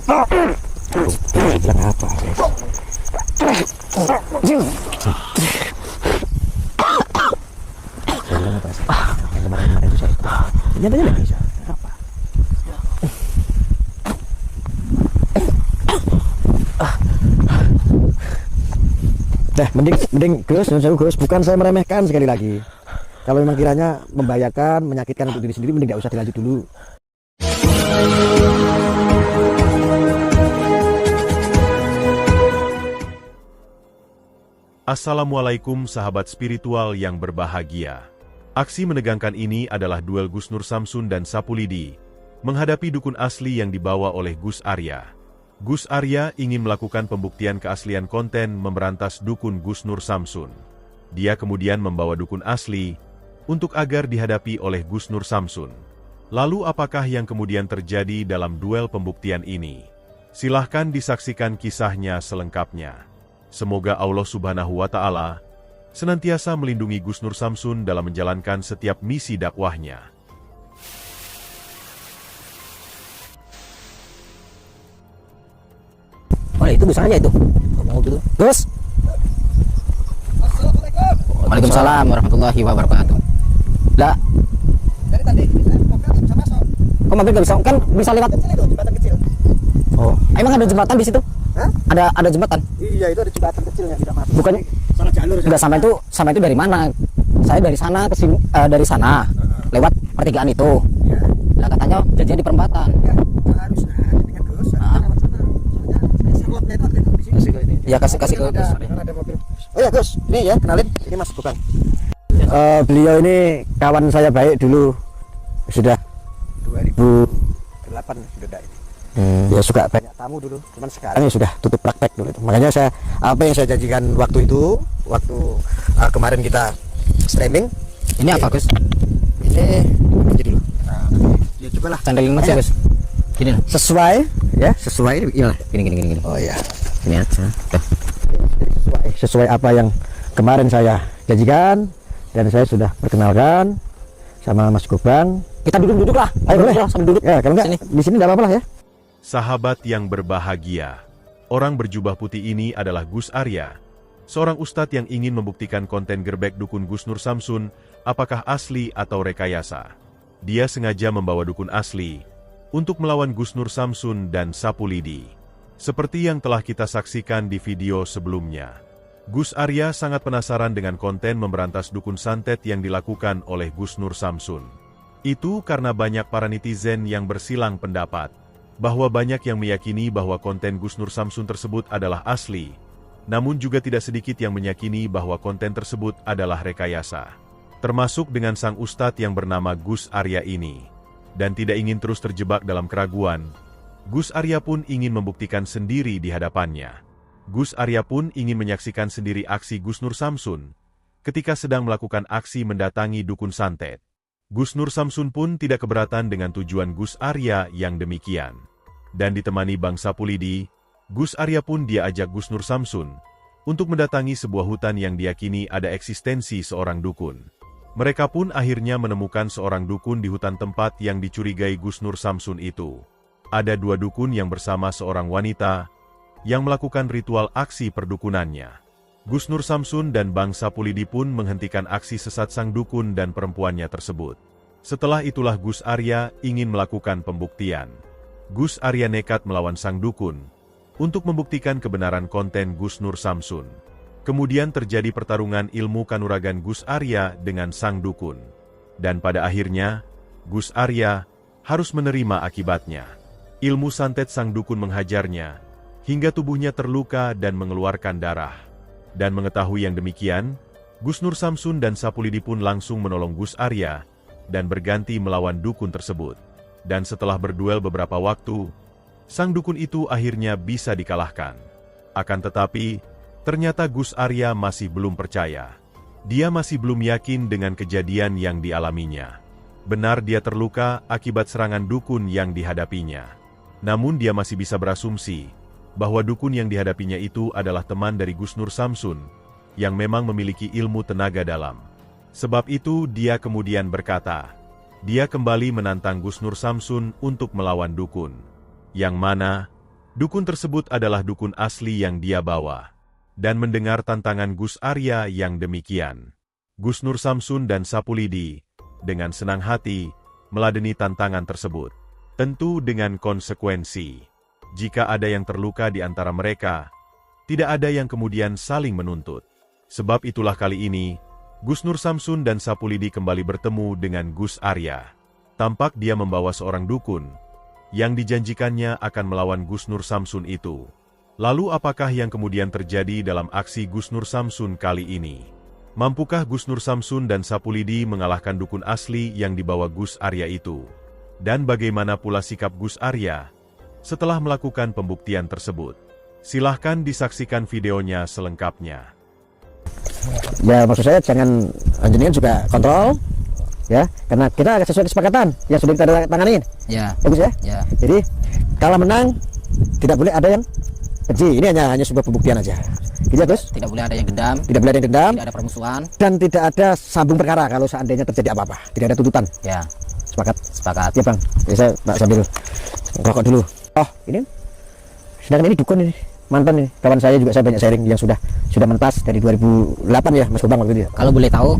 Bilang apa, guys? Bilang apa sih? Yang kemarin-kemarin itu saya itu. Nyatanya nggak bisa. Apa? Nah, mending Gus, bukan saya meremehkan sekali lagi. Kalau memang kiranya membahayakan, menyakitkan untuk diri sendiri, mending nggak usah dilanjut dulu. Assalamualaikum sahabat spiritual yang berbahagia. Aksi menegangkan ini adalah duel Gus Nur Samsun dan Sapu Lidi menghadapi dukun asli yang dibawa oleh Gus Arya. Gus Arya ingin melakukan pembuktian keaslian konten memberantas dukun Gus Nur Samsun. Dia kemudian membawa dukun asli untuk agar dihadapi oleh Gus Nur Samsun. Lalu apakah yang kemudian terjadi dalam duel pembuktian ini? Silahkan disaksikan kisahnya selengkapnya. Semoga Allah Subhanahu wa Ta'ala senantiasa melindungi Gus Nur Samsun dalam menjalankan setiap misi dakwahnya. Oh, itu Gus Arya itu. Gus. Waalaikumsalam warahmatullahi wabarakatuh. Lah, Dari tadi mobil bisa masuk. kok mobil nggak bisa? Kan bisa lewat. Kecil itu, jembatan kecil. Oh, emang ada jembatan di situ? Hah? Ada jembatan? Iya, itu ada jembatan kecilnya tidak masuk. Bukannya Salah jalur. nggak sampai itu dari mana? Saya dari sana ke sini, dari sana lewat pertigaan itu. Ya. Lah katanya janjian di perempatan. Ya, harusnya dengan Gus lewat sana. Soalnya slotnya itu waktu itu di sini. Ya kasih ke Gus. Ada mobil. Oh ya Gus, ini ya kenalin, ini Mas Bukan. Beliau ini kawan saya baik dulu, sudah 2008 sudah ada ini. ya suka banyak. Banyak tamu dulu, cuman sekarang Sekarang ya sudah tutup praktek dulu itu. Makanya saya apa yang saya janjikan waktu itu, waktu kemarin kita streaming, Ini apa Gus? ini aja dulu. Nah, ya cobalah. Sandelin aja Gus. Gini loh. sesuai ya, sesuai ya. Gini. Oh ya, Gini aja. Tuh. Sesuai apa yang kemarin saya janjikan dan saya sudah perkenalkan sama Mas Gobang. Kita duduk lah. Ayo boleh sambil duduk. ya, kalau enggak Sini. di sini enggak apa-apa lah ya. Sahabat yang berbahagia, orang berjubah putih ini adalah Gus Arya, seorang ustadz yang ingin membuktikan konten gerbek dukun Gus Nur Samsun apakah asli atau rekayasa. Dia sengaja membawa dukun asli untuk melawan Gus Nur Samsun dan Sapu Lidi. Seperti yang telah kita saksikan di video sebelumnya, Gus Arya sangat penasaran dengan konten memberantas dukun santet yang dilakukan oleh Gus Nur Samsun. Itu karena banyak para netizen yang bersilang pendapat bahwa banyak yang meyakini bahwa konten Gus Nur Samsun tersebut adalah asli, namun juga tidak sedikit yang meyakini bahwa konten tersebut adalah rekayasa. Termasuk dengan sang ustadz yang bernama Gus Arya ini. Dan tidak ingin terus terjebak dalam keraguan, Gus Arya pun ingin membuktikan sendiri di hadapannya. Gus Arya pun ingin menyaksikan sendiri aksi Gus Nur Samsun ketika sedang melakukan aksi mendatangi dukun santet. Gus Nur Samsun pun tidak keberatan dengan tujuan Gus Arya yang demikian. Dan ditemani Bang Sapu Lidi, Gus Arya pun diajak Gus Nur Samsun untuk mendatangi sebuah hutan yang diyakini ada eksistensi seorang dukun. Mereka pun akhirnya menemukan seorang dukun di hutan tempat yang dicurigai Gus Nur Samsun itu. Ada dua dukun yang bersama seorang wanita yang melakukan ritual aksi perdukunannya. Gus Nur Samsun dan Bang Sapu Lidi pun menghentikan aksi sesat sang dukun dan perempuannya tersebut. Setelah itulah Gus Arya ingin melakukan pembuktian. Gus Arya nekat melawan sang dukun untuk membuktikan kebenaran konten Gus Nur Samsun. Kemudian terjadi pertarungan ilmu kanuragan Gus Arya dengan sang dukun. Dan pada akhirnya, Gus Arya harus menerima akibatnya. Ilmu santet sang dukun menghajarnya, hingga tubuhnya terluka dan mengeluarkan darah. Dan mengetahui yang demikian, Gus Nur Samsun dan Sapu Lidi pun langsung menolong Gus Arya, dan berganti melawan dukun tersebut. Dan setelah berduel beberapa waktu, sang dukun itu akhirnya bisa dikalahkan. Akan tetapi, ternyata Gus Arya masih belum percaya. Dia masih belum yakin dengan kejadian yang dialaminya. Benar dia terluka akibat serangan dukun yang dihadapinya. Namun dia masih bisa berasumsi bahwa dukun yang dihadapinya itu adalah teman dari Gus Nur Samsun, yang memang memiliki ilmu tenaga dalam. Sebab itu dia kemudian berkata, dia kembali menantang Gus Nur Samsun untuk melawan dukun. Yang mana, Dukun tersebut adalah dukun asli yang dia bawa. Dan mendengar tantangan Gus Arya yang demikian, Gus Nur Samsun dan Sapulidi dengan senang hati meladeni tantangan tersebut. Tentu dengan konsekuensi. Jika ada yang terluka di antara mereka, tidak ada yang kemudian saling menuntut. Sebab itulah kali ini, Gus Nur Samsun dan Sapulidi kembali bertemu dengan Gus Arya. Tampak dia membawa seorang dukun, yang dijanjikannya akan melawan Gus Nur Samsun itu. Lalu apakah yang kemudian terjadi dalam aksi Gus Nur Samsun kali ini? Mampukah Gus Nur Samsun dan Sapulidi mengalahkan dukun asli yang dibawa Gus Arya itu? Dan bagaimana pula sikap Gus Arya setelah melakukan pembuktian tersebut? Silahkan disaksikan videonya selengkapnya. Ya maksud saya jangan jenengan juga kontrol ya, karena kita sesuai kesepakatan yang sudah kita tanganin. Ya. Bagus ya? Ya. Jadi kalah menang tidak boleh ada yang benci. Ini hanya sebuah pembuktian aja. Gitu ya, Gus? Tidak boleh ada yang dendam, Tidak boleh ada yang dendam tidak ada permusuhan. dan tidak ada sambung perkara kalau seandainya terjadi apa-apa. Tidak ada tuntutan. Ya, Sepakat? sepakat. Ya, Bang. Jadi saya sambil rokok dulu. Oh, ini. Sedangkan ini dukun ini. Mantan ini. Kawan saya juga saya banyak sharing yang sudah mentas dari 2008 ya, Mas Gobang waktu itu ya. Kalau boleh tahu,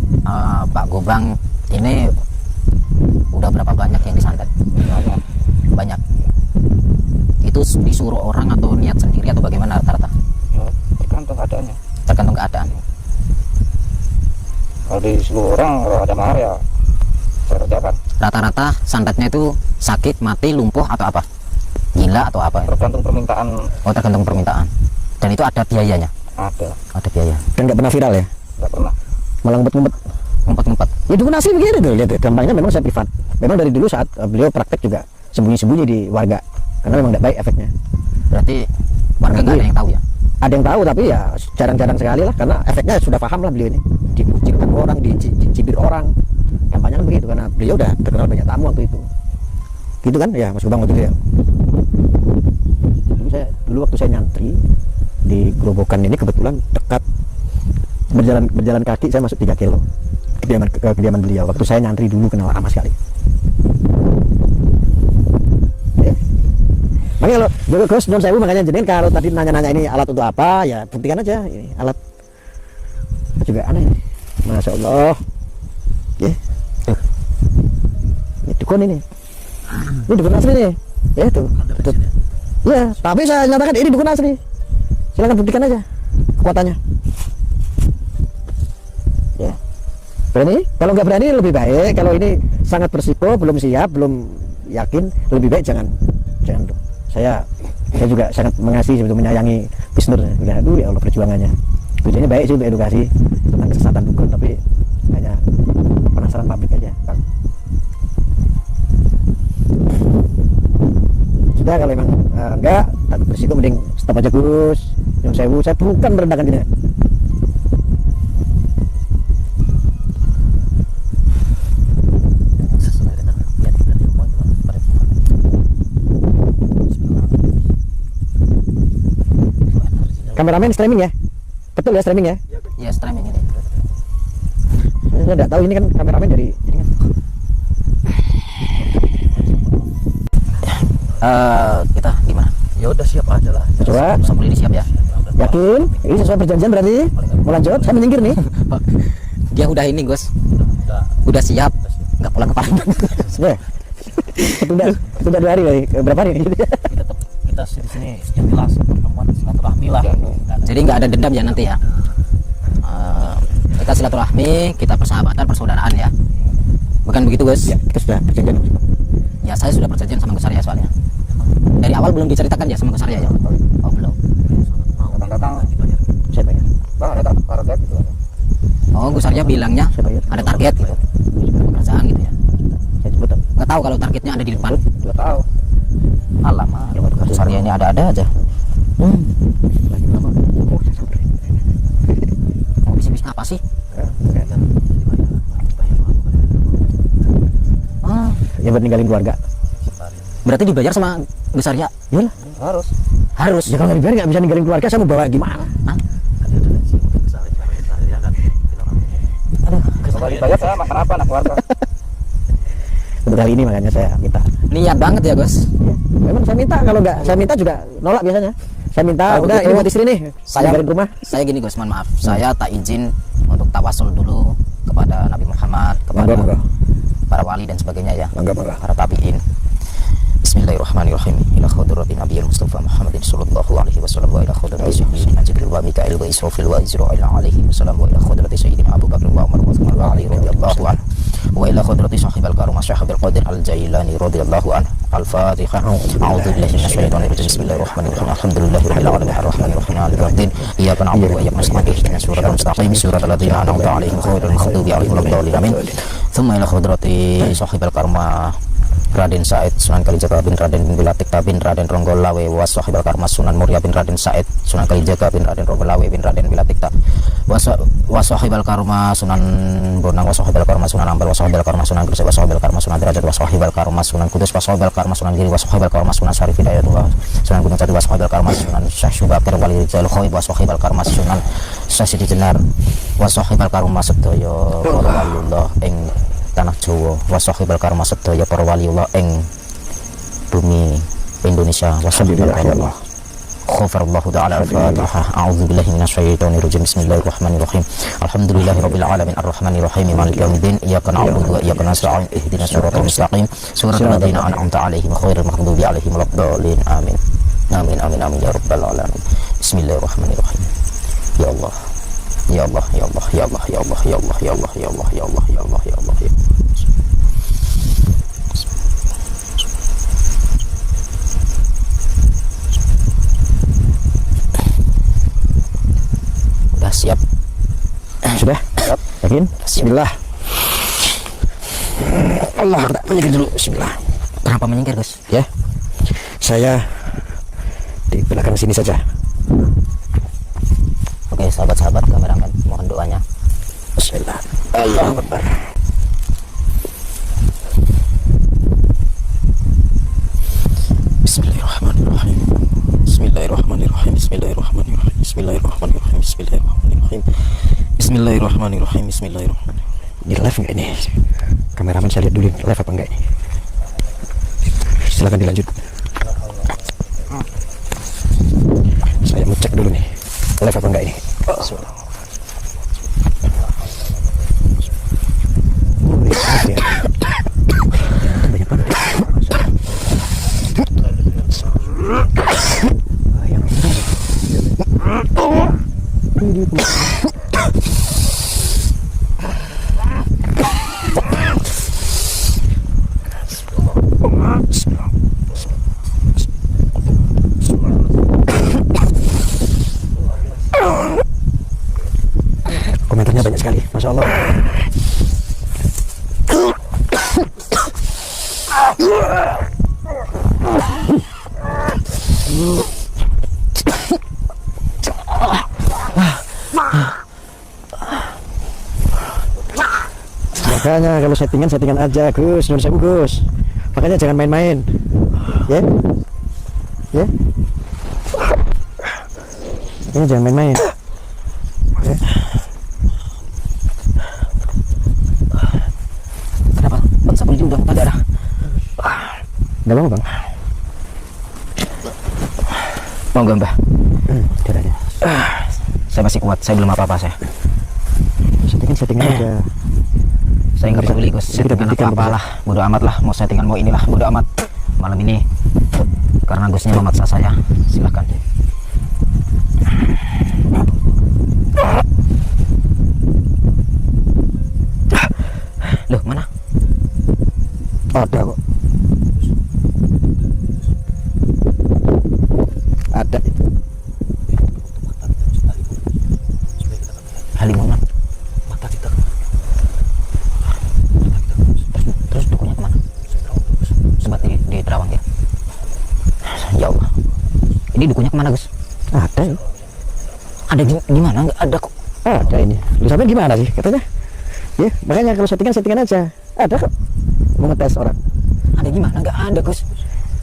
Pak Gobang ini udah berapa banyak yang disantet? Banyak. Itu disuruh orang atau niat sendiri atau bagaimana rata-rata? Ya, tergantung keadaannya. Tergantung keadaan. Kalau di seluruh orang kalau ada mahar ya saya kerjakan. Rata-rata santetnya itu sakit, mati, lumpuh atau apa? Gila atau apa? Tergantung permintaan. Oh, tergantung permintaan. Dan itu ada biayanya. Ada Biaya. Dan nggak pernah viral ya. nggak pernah. Malah ngumpet-ngumpet. Ngumpet-ngumpet. Ya dukun asli begini tuh. Lihat gampangnya memang saya privat. Memang dari dulu saat beliau praktek juga sembunyi-sembunyi di warga. Karena memang tidak baik efeknya. Berarti warga nggak ada yang tahu ya? Ada yang tahu tapi ya jarang-jarang sekali lah, karena efeknya sudah paham lah beliau ini. Dikucilkan orang, dicibir orang. Gampangnya kan begitu, karena beliau udah terkenal banyak tamu waktu itu. Gitu kan ya Mas Gobang waktu itu ya. Dulu waktu saya nyantri di Grobogan ini kebetulan dekat, berjalan kaki saya masuk 3 kilo kediaman beliau. Waktu saya nyantri dulu kenal lama sekali. Makanya kalau Gus non sewu, makanya jenengan kalau tadi nanya-nanya ini alat untuk apa, ya buktikan aja ini alat. Juga aneh ini. Masya Allah. Ya. Ini dukun ini. Ini dukun asli nih. Ya tuh. Ya, tapi saya nyatakan ini dukun asli. Silakan buktikan aja kekuatannya. Ya. Berani? Kalau nggak berani lebih baik. Kalau ini sangat berisiko, belum siap, belum yakin, lebih baik jangan tuh. Saya juga sangat mengasihi, sebetulnya menyayangi Gus Nur. Aduh ya Allah perjuangannya. Tujuannya baik sih untuk edukasi tentang kesesatan dukun, tapi hanya penasaran publik aja. Sudah kalau memang enggak, takut berisiko mending stop aja Gus. Yang saya bukan merendahkan diri. Kameramen streaming ya? Betul ya streaming ya? Ya, streaming ini. Saya nggak tahu ini kan kameramen dari ini kan. Kita gimana? Ya udah siap aja lah. Coba, Sapulidi siap ya? yakin? Ini sesuai perjanjian berarti? Mau lanjut? Saya menyingkir nih. Dia udah ini, Gus. Udah siap. Nggak pulang ke Palembang. Sudah. Ketunda 2 hari kali. Berapa hari? Kita di sini jelas pertemuan silaturahmi lah. Jadi nggak ada dendam ya nanti ya. Kita silaturahmi, kita persahabatan, persaudaraan ya. Bukan begitu, Gus? Ya, kita sudah perjanjian. Ya, saya sudah perjanjian sama Gus Arya soalnya. Dari awal belum diceritakan ya sama Gus Arya ya? Oh, belum. Datang-datang Saya bayar. bang ada target gitu. Oh, Gus Arya bilangnya Saya bayar. ada target gitu. Pekerjaan gitu ya. Saya sebut. Nggak tahu kalau targetnya ada di depan. Sudah tahu. Alamak, Gus Arya ini ada-ada aja. Lagi berapa? Oh, saya sampai. Mau bisnis apa sih? Ah, Ya buat ninggalin keluarga. berarti dibayar sama Gus Arya? Iyalah. Harus. Harus. Ya kalau nggak dibayar nggak bisa ninggalin keluarga, saya mau bawa gimana? Kalau dibayar saya makan apa anak keluarga? untuk kali ini makanya saya minta. Niat banget ya Gus. Ya, memang saya minta, kalau nggak saya minta juga nolak biasanya. Saya minta Kalau udah gitu, ini buat istri nih, saya dari rumah. Saya gini Gus, mohon maaf. Saya tak izin untuk tawasul dulu kepada Nabi Muhammad, kepada Monggo, monggo. para wali dan sebagainya ya. Monggo, monggo. Para tabi'in. Bismillahirrahmanirrahim. Ila khadrati Nabiyil Mustafa Muhammadin sallallahu alaihi wasallam wa ila khadrati Sayyidina Jibril wa Mikail wa Israfil wa Israil alaihi wasallam wa ila khadrati Sayyidina Abu Bakr wa Umar wa Uthman wa Ali radhiyallahu anhu wa ila khadrati Sahibal Karamah Syahabil Qadir Al-Jailani radhiyallahu anhu. Al-Fatihah. A'udzu billahi minasyaitonir rajim. Bismillahirrahmanirrahim. Alhamdulillahirabbil alamin arrahmanir rahim maliki yaumiddin. Iyyaka na'budu wa iyyaka nasta'in ihdinas siratal mustaqim siratal ladzina an'amta 'alaihim ghairil maghdubi 'alaihim waladdallin amin. Thumma ila khadrati Sahibal Karamah Raden Said Sunan Kalijaga bin Raden bin Bilatikta bin Raden Ronggolawe wa Sahibal Karmas Sunan Muria bin Raden Said Sunan Kalijaga bin Raden Ronggolawe bin Raden Bilatikta wa Sahibal Karma Sunan Bonang wa Sahibal Karma Sunan Ampel wa Sahibal Karma Sunan Gresik wa Sahibal Karma Sunan Derajat wa Sahibal Karma Sunan Kudus wa Sahibal Karma Sunan Giri wa Sahibal Karma Sunan Syarif Hidayatullah Sunan Gunung Jati wa Sahibal Karma Sunan Syekh Syubakir Wali Rijal Khoib wa Sahibal Karma Sunan Syekh Siti Jenar wa Sahibal Karma Sedaya para waliullah ing tanah Jawa wa Sahibal Karma Sedaya para waliullah ing bumi Indonesia wa Sahibal Karma Ghafarallahu ta'ala al-Fatihah. A'udzu billahi minasyaitonir rajim. Bismillahirrahmanirrahim. Alhamdulillahirabbil alamin arrahmanir rahim maliki yaumiddin. Iyyaka na'budu wa iyyaka nasta'in ihdinas siratal mustaqim siratal ladzina an'amta 'alaihim ghairil maghdubi 'alaihim waladdallin amin. Amin amin amin ya rabbal alamin. Bismillahirrahmanirrahim. Ya Allah. Ya Allah ya Allah ya Allah ya Allah ya Allah ya Allah ya Allah ya Allah ya Allah ya Allah ya Allah. Udah siap? Sudah? Yakin? Bismillah. Allah, menyingkir dulu. Bismillah. Kenapa menyingkir, Gus? Ya. Saya di belakang sini saja. Oke, sahabat-sahabat kameramen, mohon doanya. Bismillah. Allahu Akbar. Bismillahirrahmanirrahim. Bismillahirrahmanirrahim. Bismillahirrahmanirrahim. Bismillahirrahmanirrahim. Bismillahirrahmanirrahim. Bismillahirrahmanirrahim. Bismillahirrahmanirrahim. Ini live enggak ini? Kameramen saya lihat dulu live apa enggak ini. Silakan dilanjut. Saya mau cek dulu nih. Live apa enggak ini? Ya. Banyak banget. Yang komentarnya banyak sekali, Masya Allah. Makanya kalau settingan aja Gus, nyuruh saya Gus. Makanya jangan main-main, ya, ya. Makanya jangan main-main. Ya. Kenapa? Bang Sapri udah muntah darah. Nggak apa-apa bang. Monggo Mbah. Tidak ada. Saya masih kuat, saya belum apa-apa saya. Settingan aja. Saya nggak peduli Gus, Kita settingan buktikan, apa lah, bodo amat lah, mau settingan mau inilah, bodo amat. Malam ini karena Gusnya memaksa saya, silakan. Loh mana? Ada kok. Ada itu. Halimunan. Mata kita. Terus dukunya kemana? Sempat di Terawang ya. Ya Allah. Ini dukunya kemana Gus? Ada ya. Ada di mana? Nggak ada kok. Ada ini. Lu sampai gimana sih katanya? Ya, makanya kalau settingan aja. Ada kok. Mau ngetes orang. Ada di mana? Nggak ada Gus.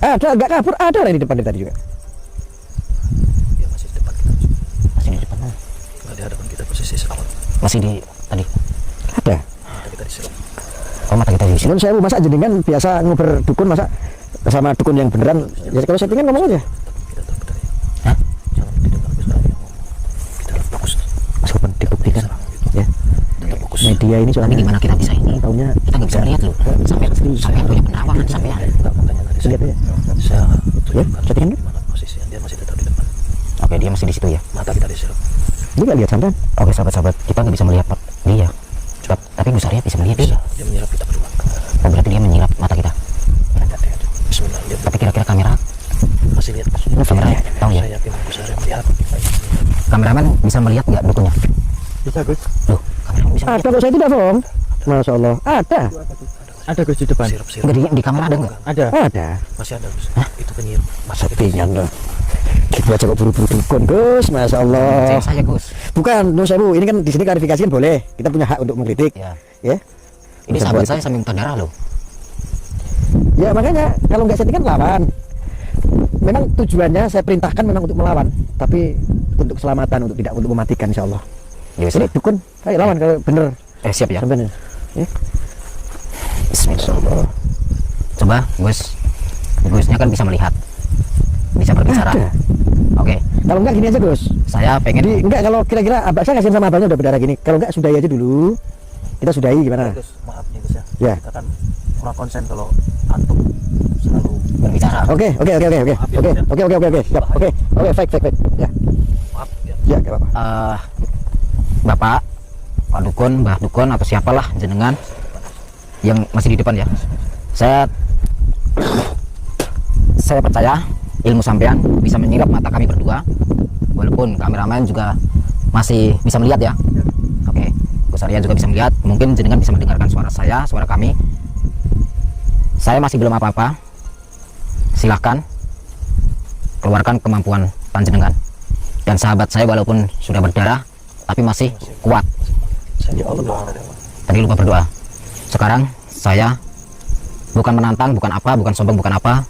Ada, agak kabur. Ada orang di depan tadi juga. Dia masih di depan kita. Masih di depan. Nggak di hadapan kita posisi awal. Masih di tadi. Ada. Kita diserang. Oh, mata kita di sini. Nun sewu, masa jenengan biasa ngoper dukun, masa sama dukun yang beneran? Ya kalau settingan ngomong aja. Hah? Jangan didengar Gus Arya ngomong. Kita harus fokus. Meskipun dibuktikan ya. Tetap fokus. Media ini Tapi soalnya gimana kita bisa ini? tahunya Kita nggak bisa melihat loh. Sampai punya penerawangan sampai. Enggak, makanya tadi lihat ya. saya Ya, tunjukkan settingan dulu. di mana posisinya. Dia masih tetap di depan. Oke, dia masih di situ ya. Mata kita diserap. Dia nggak lihat sampean. Oke, sahabat-sahabat, kita nggak bisa melihat dia. Tapi Gus Arya bisa melihat dia. Bisa. Dia menyerap kita berdua. Oh, berarti dia menyilap mata kita. Bismillah. Dia Tapi kira-kira kamera, masih lihat. kamera tahu ya? Saya yakin Gus Arya melihat. Kameramen bisa melihat nggak dukunnya? Bisa Gus. Loh, kameramen bisa Ada melihat. kok, saya tidak bohong. Masya Allah, ada. Ada Gus di depan. Sirap-sirap. Nggak, di kamera ada nggak? Ada. Ada. Masih ada Gus. Itu penyiar. Masih Settingan loh. Gitu aja kok buru-buru dukun, Gus. Masya Allah. Cek saya Gus. Bukan, Nun sewu, ini kan di sini klarifikasi kan boleh. Kita punya hak untuk mengkritik. Ya. Ya. Ini Bukan sahabat boleh. saya sampai muntah darah loh. Ya makanya kalau nggak settingan lawan. Memang tujuannya saya perintahkan memang untuk melawan, tapi untuk keselamatan, untuk tidak untuk mematikan insya Allah. Ya, Ini dukun, ayo lawan kalau bener. siap ya. Sampai nih. Ya. Bismillah. Coba Gusnya kan bisa melihat, bisa berbicara. Ada. Oke, Kalau enggak gini aja Gus. saya pengen. Jadi enggak kalau kira-kira abah saya kasihan sama abahnya udah berdarah gini. Kalau enggak sudahi aja dulu. Kita sudahi gimana? Gus, maaf nih Gus ya. Ya. Kita kan kurang konsen kalau antum selalu Berbicara. Oke. Siap. Oke, fake. Ya. maaf ya. Ya, enggak apa-apa. Bapak, Pak Dukun, Mbah Dukun atau siapalah jenengan yang masih di depan ya. Saya percaya ilmu sampean bisa menyirap mata kami berdua, walaupun kameramen juga masih bisa melihat ya. Oke, Gus Arya juga bisa melihat. Mungkin jenengan bisa mendengarkan suara saya, suara kami. Saya masih belum apa-apa. Silahkan keluarkan kemampuan panjenengan. Dan sahabat saya walaupun sudah berdarah, tapi masih kuat. Saya Allah. Tadi lupa berdoa. Sekarang saya bukan menantang, bukan apa, bukan sombong, bukan apa.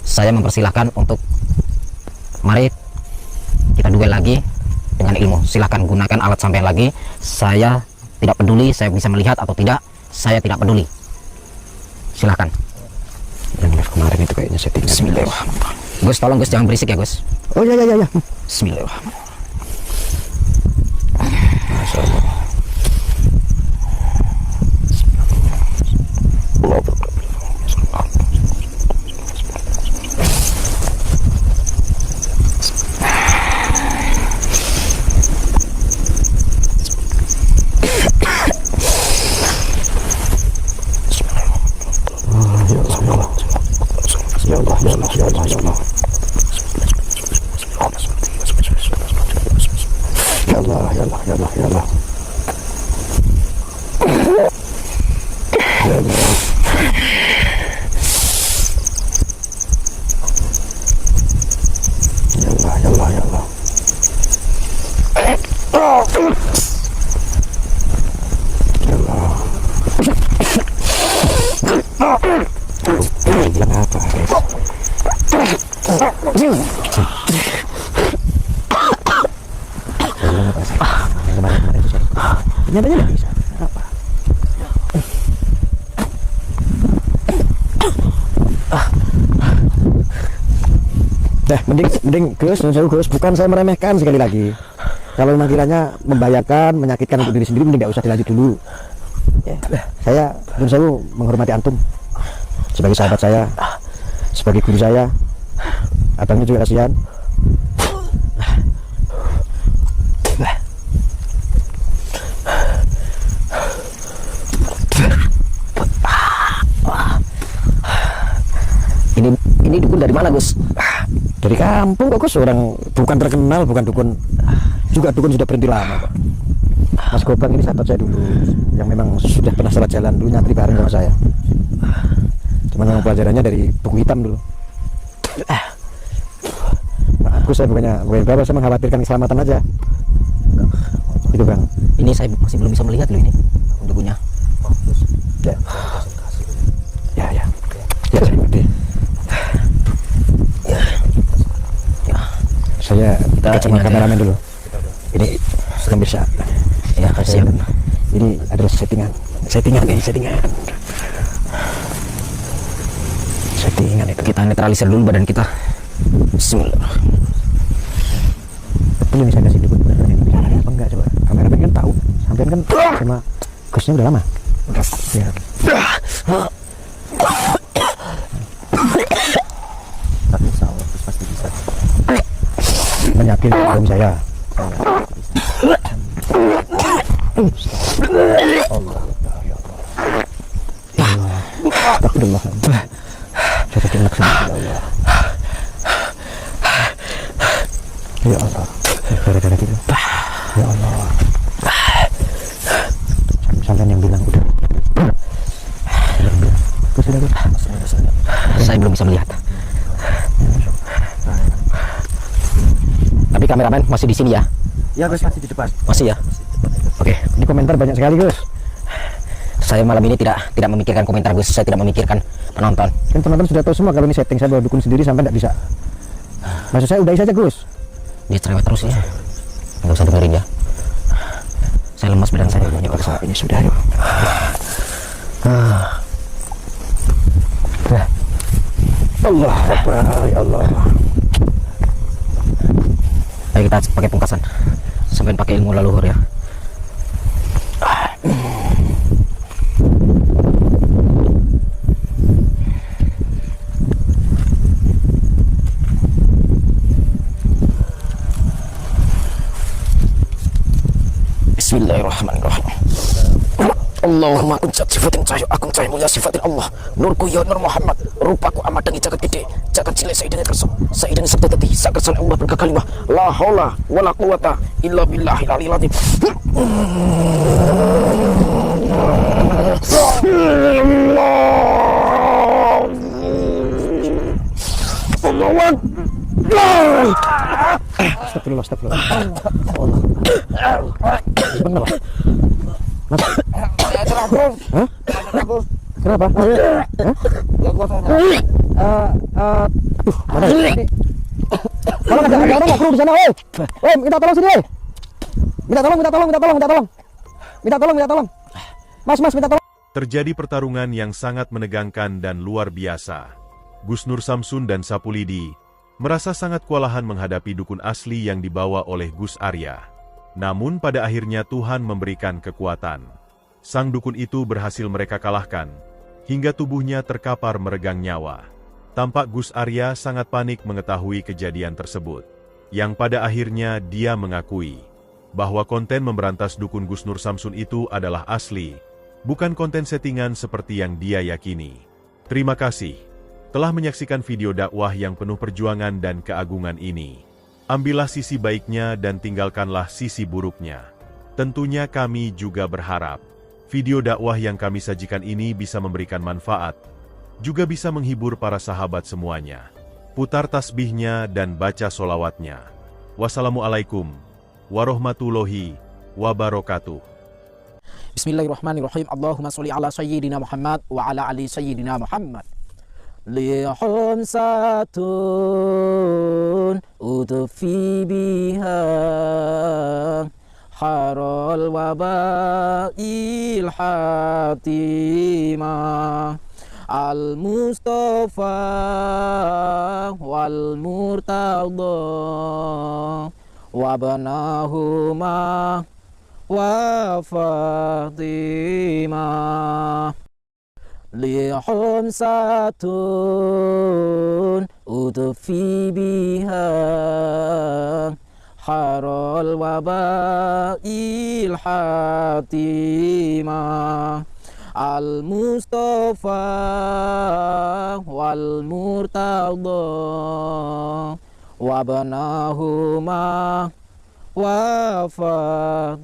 Saya mempersilahkan untuk mari kita duel lagi dengan ilmu. Silahkan gunakan alat sampean lagi. Saya tidak peduli saya bisa melihat atau tidak. Saya tidak peduli. Silahkan. Yang live kemarin itu kayaknya settingan. Bismillahirrahmanirrahim. Gus, tolong Gus, jangan berisik ya Gus. Oh ya. Bismillahirrahmanirrahim. Masya Allah. Ya Allah. Ya Allah. Bilang apa? Kemarin itu ternyata nggak bisa. Apa? Dah, mending Gus, bukan saya meremehkan sekali lagi. Kalau memang kiranya membahayakan, menyakitkan untuk diri sendiri, mending tidak usah dilanjut dulu. Ya, saya menghormati antum sebagai sahabat saya, sebagai guru saya. Abangnya juga kasihan. Ini dukun dari mana Gus? Dari kampung kok Gus, orang bukan terkenal, bukan dukun. Juga dukun sudah berhenti lama kok. Mas Gobang ini sahabat saya dulu, yang memang sudah pernah sahabat jalan dulu, nyantri bareng sama saya. Cuman memang pelajarannya dari buku hitam dulu. Aku saya bukannya berapa, saya mengkhawatirkan keselamatan aja. Itu Bang. Ini saya masih belum bisa melihat loh ini dukunnya. Ya. Ya, saya ngerti. Saya dekat sama kameramen dulu. Ini belum bisa. Ya, siap. Ini adalah settingan. ringan itu. Kita netralisir dulu badan kita. Bismillahirrahmanirrahim. Betul ini saya kasih dukun beneran ini bisa ada apa enggak coba. Kameramen kan tahu. Sampean kan sama Gusnya udah lama. Ya. Tapi insya Allah Gus pasti bisa. Yakin belum saya. Astagfirullah. Saya kena Allah. Ya Allah. Gara-gara gitu. Ya Allah. Sampean yang bilang udah. Saya belum bisa melihat. Tapi kameramen masih di sini ya? Ya Gus masih di depan. Masih ya? Oke. Di komentar banyak sekali Gus. Saya malam ini tidak memikirkan komentar Gus. Saya tidak memikirkan penonton. Kan penonton sudah tahu semua kalau ini setting saya bawa dukun sendiri sampai tidak bisa. Maksud saya udahi saja Gus. Dia cerewet terus ya. Nggak usah dengerin ya. Saya lemas badan saya. Ya Allah, ini sudah yuk. Allah Akbar, ya Allah. Ayo kita pakai pungkasan. Sampai pakai ilmu leluhur ya. Bismillahirrahmanirrahim. Allahumma kun sifatin cahaya akun cahaya mulia sifatin Allah nurku ya nur Muhammad rupaku amat dangi jagat gede jagat cilik saidane kerso saidane sabda tadi sakersan Allah berkekalimah la haula wala quwata illa billahil aliyil azim. Astagfirullah, astagfirullah. Allah. Sebentar, Pak. Mas. Hah? Kenapa? Hah? Mana ini? Tolong ada orang nggak kru di sana, woi. Woi, minta tolong sini, woi. Minta tolong. Mas, minta tolong. Terjadi pertarungan yang sangat menegangkan dan luar biasa. Gus Nur Samsun dan Sapulidi merasa sangat kewalahan menghadapi dukun asli yang dibawa oleh Gus Arya. Namun pada akhirnya Tuhan memberikan kekuatan. Sang dukun itu berhasil mereka kalahkan, hingga tubuhnya terkapar meregang nyawa. Tampak Gus Arya sangat panik mengetahui kejadian tersebut, yang pada akhirnya dia mengakui bahwa konten memberantas dukun Gus Nur Samsun itu adalah asli, bukan konten settingan seperti yang dia yakini. Terima kasih telah menyaksikan video dakwah yang penuh perjuangan dan keagungan ini. Ambillah sisi baiknya dan tinggalkanlah sisi buruknya. Tentunya kami juga berharap video dakwah yang kami sajikan ini bisa memberikan manfaat, juga bisa menghibur para sahabat semuanya. Putar tasbihnya dan baca solawatnya. Wassalamualaikum warahmatullahi wabarakatuh. Bismillahirrahmanirrahim. Allahumma sholli ala sayyidina Muhammad wa ala ali sayyidina Muhammad. Lihum satun utufi biha harol wabail hatimah al-Mustafa wal murtada wabnahuma wa Fatimah. Lihum satun utufi biha harol wabail hatimah al-Mustafa wal murtada wabnahuma wa Fatimah.